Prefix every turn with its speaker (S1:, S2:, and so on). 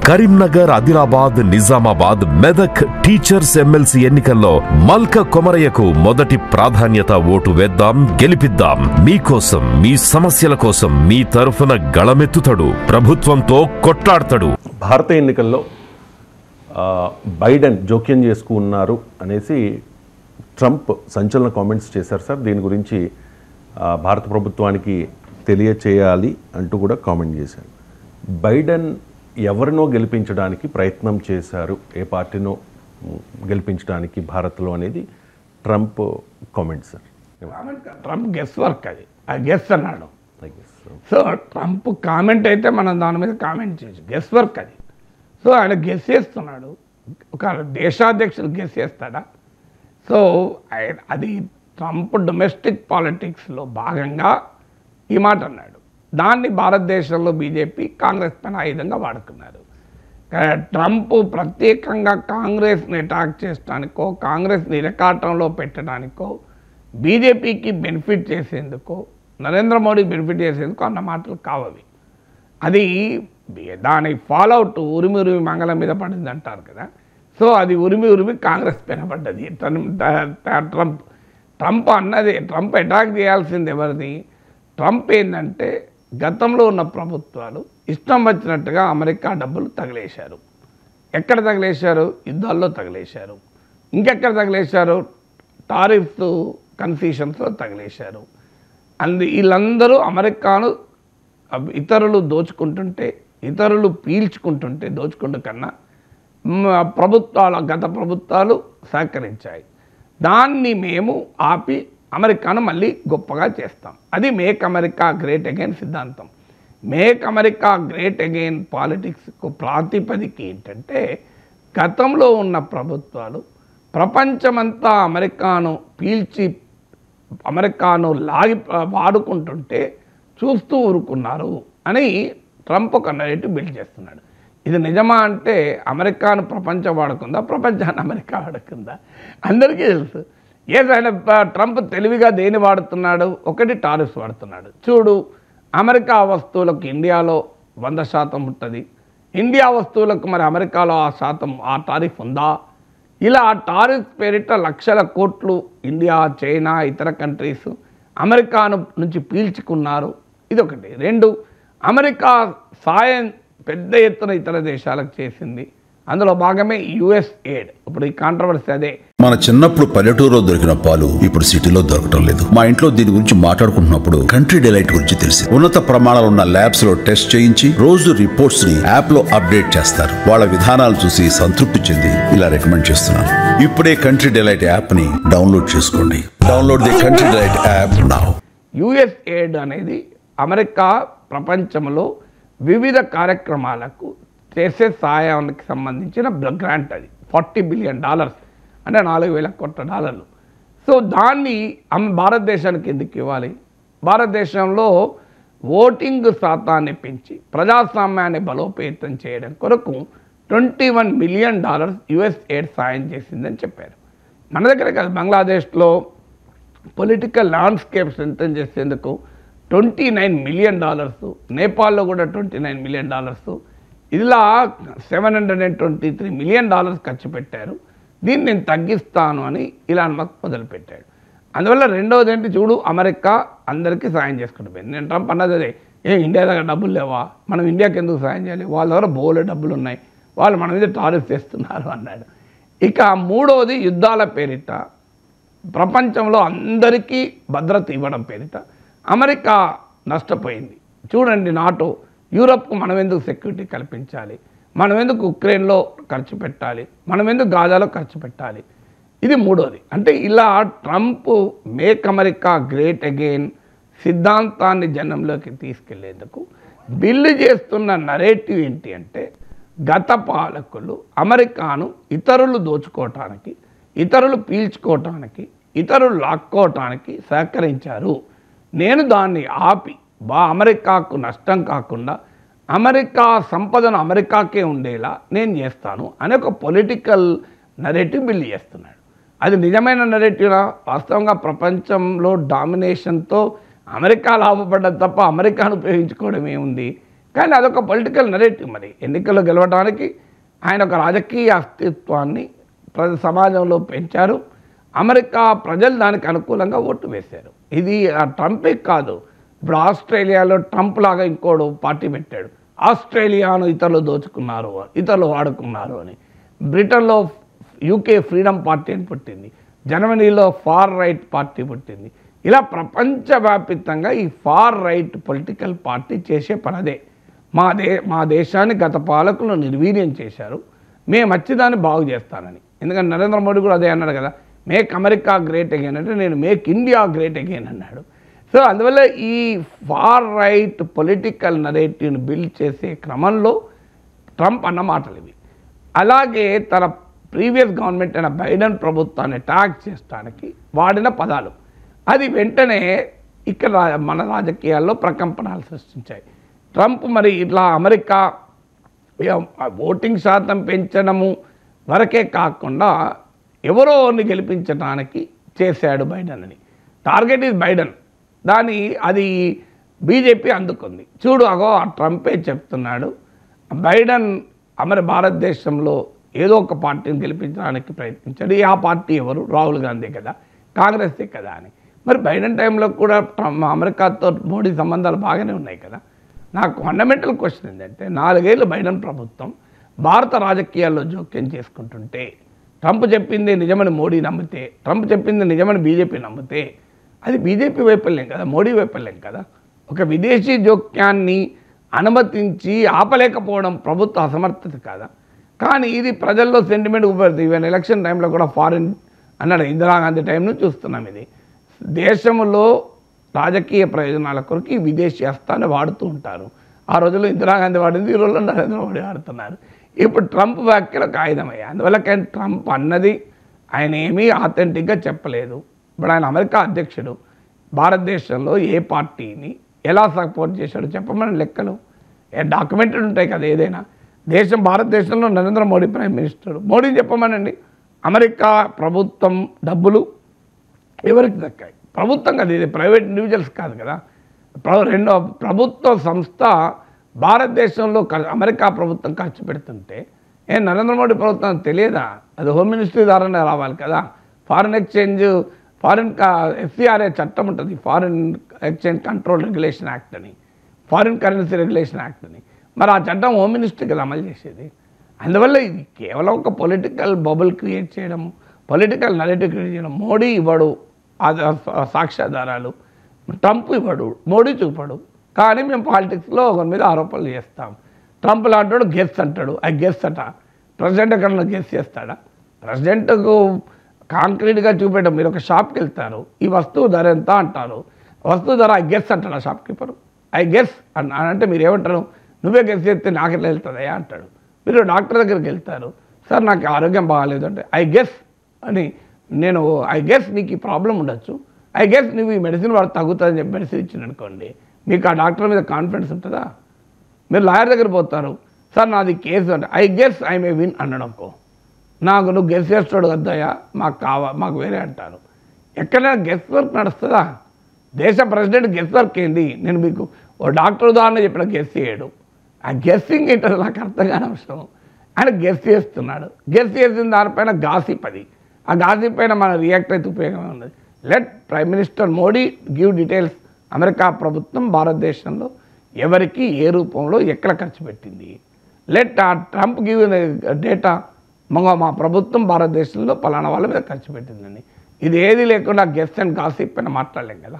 S1: Karimnagar, Adilabad, Nizamabad, Medak teachers MLC ఎన్నికల్లో మల్క కొమరయ్యకు మొదటి ప్రాధాన్యత ఓటు వేద్దాం, గెలిపిద్దాం. మీకోసం, మీ సమస్యల కోసం మీ తరఫున గళమెత్తుతాడు, ప్రభుత్వంతో కొట్లాడతాడు.
S2: భారత ఎన్నికల్లో బైడెన్ జోక్యం చేసుకున్నారు అనేసి ట్రంప్ సంచలన కామెంట్స్ చేశారు సార్. దీని గురించి భారత ప్రభుత్వానికి తెలియచేయాలి అంటూ కూడా కామెంట్ చేశారు. బైడెన్ ఎవరినో గెలిపించడానికి ప్రయత్నం చేశారు, ఏ పార్టీనో గెలిపించడానికి భారత్లో అనేది Trump comment sir.
S3: Trump guess work, అది గెస్ అన్నాడు. సో ట్రంప్ కామెంట్ అయితే మనం దాని మీద కామెంట్ చేయొచ్చు, గెస్ వర్క్ అది. సో ఆయన గెస్ చేస్తున్నాడు, ఒక దేశాధ్యక్షుడు గెస్ చేస్తాడా? సో అది ట్రంప్ డొమెస్టిక్ పాలిటిక్స్లో భాగంగా ఈ మాట అన్నాడు. దాన్ని భారతదేశంలో బీజేపీ కాంగ్రెస్ పైన ఆయుధంగా వాడుకున్నారు. ట్రంప్ ప్రత్యేకంగా కాంగ్రెస్ని అటాక్ చేయడానికో, కాంగ్రెస్ని ఇరకాటంలో పెట్టడానికో, బీజేపీకి బెనిఫిట్ చేసేందుకో, నరేంద్ర మోడీకి బెనిఫిట్ చేసేందుకు అన్న మాటలు కావవి. అది దాని ఫాలోఅవుట్ ఉరిమి మంగళం మీద పడింది అంటారు కదా. సో అది ఉరిమి కాంగ్రెస్ పైన పడ్డది. ట్రంప్ అన్నది, ట్రంప్ అటాక్ చేయాల్సింది ఎవరిది? ట్రంప్ ఏంటంటే గతంలో ఉన్న ప్రభుత్వాలు ఇష్టం వచ్చినట్టుగా అమెరికా డబ్బులు తగిలేశారు. ఎక్కడ తగిలేశారు? యుద్ధాల్లో తగిలేశారు. ఇంకెక్కడ తగిలేశారు? టారిఫ్స్ కన్సెషన్స్లో తగిలేశారు. వీళ్ళందరూ అమెరికాను ఇతరులు దోచుకుంటుంటే, ఇతరులు పీల్చుకుంటుంటే, దోచుకుంటు కన్నా గత ప్రభుత్వాలు సహకరించాయి. దాన్ని మేము ఆపి అమెరికాను మళ్ళీ గొప్పగా చేస్తాం. అది మేక్ అమెరికా గ్రేట్ అగైన్ సిద్ధాంతం. మేక్ అమెరికా గ్రేట్ అగైన్ పాలిటిక్స్కు ప్రాతిపదిక ఏంటంటే, గతంలో ఉన్న ప్రభుత్వాలు ప్రపంచమంతా అమెరికాను పీల్చి అమెరికాను లాగి వాడుకుంటుంటే చూస్తూ ఊరుకున్నారు అని ట్రంప్ ఒక నెరేటివ్ బిల్డ్ చేస్తున్నాడు. ఇది నిజమా అంటే అమెరికాను ప్రపంచం వాడుకుందా, ప్రపంచాన్ని అమెరికా వాడుకుందా? అందరికీ తెలుసు. ఆయన ట్రంప్ తెలివిగా దేని వాడుతున్నాడు? ఒకటి టారిఫ్స్ వాడుతున్నాడు. చూడు, అమెరికా వస్తువులకు ఇండియాలో 100% ఉంటుంది, ఇండియా వస్తువులకు మరి అమెరికాలో ఆ టారిఫ్ ఉందా? ఇలా టారిఫ్ పేరిట లక్షల కోట్లు ఇండియా, చైనా, ఇతర కంట్రీస్ అమెరికాను నుంచి పీల్చుకున్నారు. ఇదొకటి. 2, అమెరికా సాయం పెద్ద ఎత్తున ఇతర దేశాలకు చేసింది. అందులో భాగమే యుఎస్ ఎయిడ్. ఇప్పుడు ఈ కాంట్రవర్సీ అదే.
S4: మన చిన్నప్పుడు పల్లెటూరులో దొరికిన పాలు ఇప్పుడు సిటీలో దొరకటం లేదు. మా ఇంట్లో దీని గురించి మాట్లాడుకుంటున్నప్పుడు కంట్రీ డిలైట్ గురించి తెలిసి ఉన్నత ప్రమాణాలు ఉన్న ల్యాబ్స్ లో టెస్ట్ చేయించి రోజు రిపోర్ట్స్ ని యాప్ లో అప్డేట్ చేస్తారు. వాళ్ళ విధానాలు చూసి సంతృప్తి చెంది ఇలా రికమెండ్ చేస్తున్నాను. ఇప్పుడే కంట్రీ డిలైట్ యాప్ ని డౌన్లోడ్ చేసుకోండి. Download the country delight app now.
S3: US aid అనేది అమెరికా ప్రపంచంలో వివిధ కార్యక్రమాలకు చేసే సహాయానికి సంబంధించిన గ్రాంట్. అది $40 బిలియన్, అంటే $4,000 కోట్ల. సో దాన్ని భారతదేశానికి ఎందుకు ఇవ్వాలి? భారతదేశంలో ఓటింగ్ శాతాన్ని పెంచి ప్రజాస్వామ్యాన్ని బలోపేతం చేయడం కొరకు $21 మిలియన్ యుఎస్ ఎయిడ్ సాయం చేసిందని చెప్పారు. మన దగ్గర కాదు, బంగ్లాదేశ్లో పొలిటికల్ ల్యాండ్స్కేప్ స్ట్రెంథెన్ చేసేందుకు $29 మిలియన్, నేపాల్లో కూడా $29 మిలియన్, ఇలా $723 మిలియన్ ఖర్చు పెట్టారు. దీన్ని నేను తగ్గిస్తాను అని ఇలాన్ మస్క్ మొదలుపెట్టాడు. అందువల్ల రెండవది ఏంటి, చూడు అమెరికా అందరికీ సాయం చేసుకుంటూ పోయింది. నేను ట్రంప్ అన్నది అదే, ఇండియా దగ్గర డబ్బులు లేవా, మనం ఇండియాకి ఎందుకు సాయం చేయాలి, వాళ్ళ దగ్గర బోలే డబ్బులు ఉన్నాయి, వాళ్ళు మన మీద టారిఫ్ చేస్తున్నారు అన్నాడు. ఇక మూడవది యుద్ధాల పేరిట ప్రపంచంలో అందరికీ భద్రత ఇవ్వడం పేరిట అమెరికా నష్టపోయింది. చూడండి, నాటో, యూరప్కు మనం ఎందుకు సెక్యూరిటీ కల్పించాలి, మనం ఎందుకు ఉక్రెయిన్లో ఖర్చు పెట్టాలి, మనం ఎందుకు గాజాలో ఖర్చు పెట్టాలి? ఇది మూడోది. అంటే ఇలా Trump make America great again సిద్ధాంతాన్ని జనంలోకి తీసుకెళ్లేందుకు బిల్లు చేస్తున్న నరేటివ్ ఏంటి అంటే, గత పాలకులు అమెరికాను ఇతరులు దోచుకోవటానికి, ఇతరులు పీల్చుకోవటానికి, ఇతరులు లాక్కోవటానికి సహకరించారు. నేను దాన్ని ఆపి అమెరికాకు నష్టం కాకుండా అమెరికా సంపదను అమెరికాకే ఉండేలా నేను చేస్తాను అనే ఒక పొలిటికల్ నరేటివ్ బిల్డ్ చేస్తున్నాడు. అది నిజమైన నరేటివ్నా? వాస్తవంగా ప్రపంచంలో డామినేషన్తో అమెరికా లాభపడ్డది తప్ప అమెరికాను ఉపయోగించుకోవడం ఏముంది? కానీ అదొక పొలిటికల్ నెరేటివ్. మరి ఎన్నికల్లో గెలవడానికి ఆయన ఒక రాజకీయ అస్తిత్వాన్ని సమాజంలో పెంచారు. అమెరికా ప్రజలు దానికి అనుకూలంగా ఓటు వేశారు. ఇది ట్రంపే కాదు, ఇప్పుడు ఆస్ట్రేలియాలో ట్రంప్ లాగా ఇంకోడు పార్టీ పెట్టాడు, ఆస్ట్రేలియాను ఇతరులు దోచుకున్నారు, ఇతరులు వాడుకున్నారు అని. బ్రిటన్లో యూకే ఫ్రీడమ్ పార్టీ అని పుట్టింది, జర్మనీలో ఫార్ రైట్ పార్టీ పుట్టింది. ఇలా ప్రపంచవ్యాప్తంగా ఈ ఫార్ రైట్ పొలిటికల్ పార్టీ చేసే పనదే. మా దేశాన్ని గత పాలకులు నిర్వీర్యం చేశారు, మేము వచ్చేదాన్ని బాగు చేస్తానని. ఎందుకంటే నరేంద్ర మోడీ కూడా అదే అన్నాడు కదా, మేక్ అమెరికా గ్రేట్ అగైన్ అంటే నేను మేక్ ఇండియా గ్రేట్ అగైన్ అన్నాడు. సో అందువల్ల ఈ ఫార్ రైట్ పొలిటికల్ నరేటివ్ని బిల్డ్ చేసే క్రమంలో ట్రంప్ అన్న మాటలు ఇవి. అలాగే తన ప్రీవియస్ గవర్నమెంట్ అయిన బైడెన్ ప్రభుత్వాన్ని అటాక్ చేయడానికి వాడిన పదాలు అది వెంటనే ఇక్కడ మన రాజకీయాల్లో ప్రకంపనలు సృష్టించాయి. ట్రంప్ మరి ఇట్లా అమెరికా ఓటింగ్ శాతం పెంచడము వరకే కాకుండా ఎవరోని గెలిపించడానికి చేశాడు బైడెన్ అని. టార్గెట్ ఈజ్ బైడెన్, అది బీజేపీ అందుకుంది. చూడు అగో ఆ ట్రంపే చెప్తున్నాడు బైడెన్ భారతదేశంలో ఏదో ఒక పార్టీని గెలిపించడానికి ప్రయత్నించాడు. ఆ పార్టీ ఎవరు? రాహుల్ గాంధీ కదా, కాంగ్రెసే కదా అని. మరి బైడెన్ టైంలో కూడా అమెరికాతో మోడీ సంబంధాలు బాగానే ఉన్నాయి కదా. నాకు ఫండమెంటల్ క్వశ్చన్ ఏంటంటే 4 ఏళ్ళు బైడెన్ ప్రభుత్వం భారత రాజకీయాల్లో జోక్యం చేసుకుంటుంటే ట్రంప్ చెప్పింది నిజమని మోడీ నమ్మితే, ట్రంప్ చెప్పింది నిజమని బీజేపీ నమ్మితే అది బీజేపీ వైఫల్యం కదా, మోడీ వైఫల్యం కదా. ఒక విదేశీ జోక్యాన్ని అనుమతించి ఆపలేకపోవడం ప్రభుత్వ అసమర్థత కాదా? కానీ ఇది ప్రజల్లో సెంటిమెంట్ ఉపయోగపడుతుంది. ఈవెన్ ఎలక్షన్ టైంలో కూడా ఫారిన్ అన్నాడు, ఇందిరాగాంధీ టైం నుంచి చూస్తున్నాం. ఇది దేశంలో రాజకీయ ప్రయోజనాల కొరకు ఈ విదేశీ హస్తాన్ని వాడుతూ ఉంటారు. ఆ రోజుల్లో ఇందిరాగాంధీ వాడింది, ఈ రోజుల్లో నరేంద్ర మోడీ వాడుతున్నారు. ఇప్పుడు ట్రంప్ వ్యాఖ్యలకు ఆయుధమయ్యా. అందువల్ల కానీ ట్రంప్ అన్నది ఆయన ఏమీ ఆథెంటిక్గా చెప్పలేదు. ఇప్పుడు ఆయన అమెరికా అధ్యక్షుడు, భారతదేశంలో ఏ పార్టీని ఎలా సపోర్ట్ చేశాడో చెప్పమని లెక్కలు డాక్యుమెంటెడ్ ఉంటాయి కదా. ఏదైనా భారతదేశంలో నరేంద్ర మోడీ ప్రైమ్ మినిస్టర్, మోడీని చెప్పమనండి. అమెరికా ప్రభుత్వం డబ్బులు ఎవరికి దక్కాయి? ప్రభుత్వం కదా, ఇది ప్రైవేట్ ఇండివిజువల్స్ కాదు కదా. రెండో ప్రభుత్వ సంస్థ భారతదేశంలో అమెరికా ప్రభుత్వం ఖర్చు పెడుతుంటే నరేంద్ర మోడీ ప్రభుత్వం తెలియదా? అది హోమ్ మినిస్ట్రీ ద్వారానే రావాలి కదా. ఫారిన్ ఎక్స్చేంజ్ FCRA చట్టం ఉంటుంది, foreign exchange control regulation act అని, ఫారిన్ కరెన్సీ రెగ్యులేషన్ యాక్ట్ అని. మరి ఆ చట్టం హోమ్ మినిస్ట్రీ కదా అమలు చేసేది. అందువల్ల ఇది కేవలం ఒక పొలిటికల్ బబుల్ క్రియేట్ చేయడం, పొలిటికల్ నరేటివ్ క్రియేట్ చేయడం. మోడీ ఇవ్వడు సాక్ష్యాధారాలు, ట్రంప్ ఇవ్వడు, మోడీ చూపడు. కానీ మేము పాలిటిక్స్లో ఒకరి మీద ఆరోపణలు చేస్తాం. ట్రంప్ లాంటాడు గెస్ అంటాడు, ఆ గెస్ అట. ప్రెసిడెంట్ ఎక్కడన్నా గెస్ చేస్తాడా? ప్రెసిడెంట్కు కాంక్రీట్గా చూపెట్టడం. మీరు ఒక షాప్కి వెళ్తారు, ఈ వస్తువు ధర ఎంత అంటారు, వస్తువు ధర ఐ గెస్ అంటాడు ఆ షాప్కీపరు. ఐ గెస్ అంటే మీరు ఏమంటారు? నువ్వే గెస్ చేస్తే నాకు ఎట్లా వెళ్తుందయా అంటాడు. మీరు డాక్టర్ దగ్గరికి వెళ్తారు, సార్ నాకు ఆరోగ్యం బాగాలేదు అంటే ఐ గెస్ అని, ఐ గెస్ నీకు ఈ ప్రాబ్లం ఉండొచ్చు, ఐ గెస్ నువ్వు ఈ మెడిసిన్ వాడు తగ్గుతుందని చెప్పి మెడిసిన్ ఇచ్చింది అనుకోండి, మీకు ఆ డాక్టర్ మీద కాన్ఫిడెన్స్ ఉంటుందా? మీరు లాయర్ దగ్గర పోతారు, సార్ నాది కేసు అంటే I guess I may win అన్నాడనుకో, నువ్వు గెస్ చేస్తాడు కదయ్యా, మాకు వేరే అంటారు. ఎక్కడైనా గెస్ వర్క్ నడుస్తుందా? దేశ ప్రెసిడెంట్ గెస్ వర్క్ ఏంది? నేను మీకు ఓ డాక్టర్ ఉదాహరణ చెప్పిన గెస్ చేయడు. ఆ గెస్సింగ్ ఏంటో నాకు అర్థం కాని అవసరం. ఆయన గెస్ చేస్తున్నాడు, గెస్ చేసిన దానిపైన గాసిప్. అది ఆ గాసిప్ పైన మన రియాక్ట్ అయితే ఉపయోగమే ఉన్నది. Let prime minister Modi give details. America ప్రభుత్వం భారతదేశంలో ఎవరికి ఏ రూపంలో ఎక్కడ ఖర్చు పెట్టింది. లెట్ ఆ ట్రంప్ గివ్ డేటా, మా ప్రభుత్వం భారతదేశంలో పలానా వాళ్ళ మీద ఖర్చు పెట్టిందని. ఇది ఏది లేకుండా గెస్ అండ్ గాసిప్ పైన మాట్లాడలేం కదా.